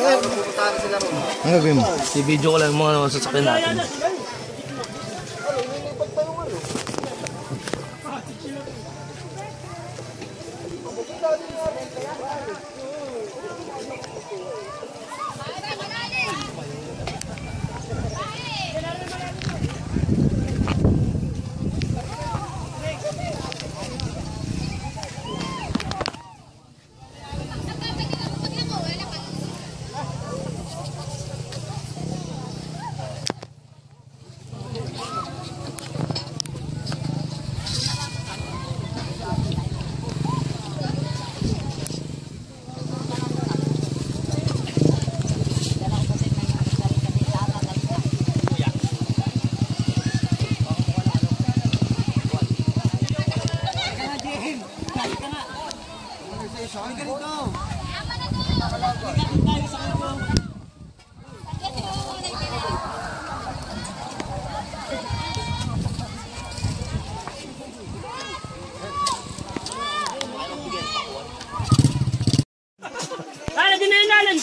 Ang gagawin mo? I-video ko lang yung mga sasakyan natin.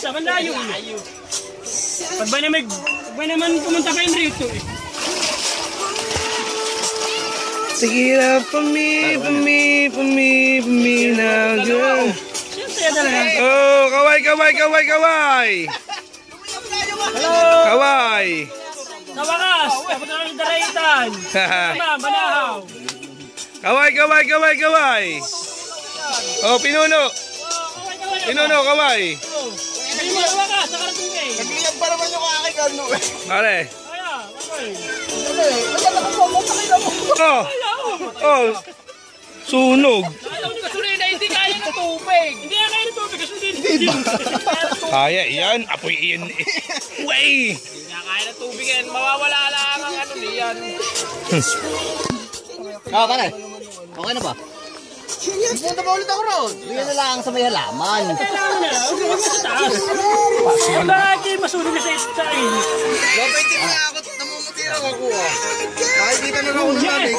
Malayo eh. Pag ba naman pumunta pa yung rito eh. Sige na, for me now, girl. Siyempre talaga. Oh, kaway! Hello! Kaway! Sa wakas, dapat na kami daraitan. Tama, banahaw. Kaway! Oh, pinuno, kaway! Ay, mga wakas, nakarating eh. Nagliyag pa naman yung aking ano eh. Pare. Kaya, okay. Oh, sunog. Nakalaw ni gasolina, hindi kaya ng tubig. Hindi kaya ng tubig kasi hindi. Kaya, yan. Apoy iyon. Way! Hindi kaya ng tubig yan. Mawawala lang ang ano niyan. Pare. Okay na ba? Punta ba ulit ako ron? Bigyan na lang sa may halaman. Kailangan na. Huwag mo sa taas. Bakit masunog ka sa akin? Dapat hindi na ako namumuti lang ako ah. Nakikita na ako ng lamig.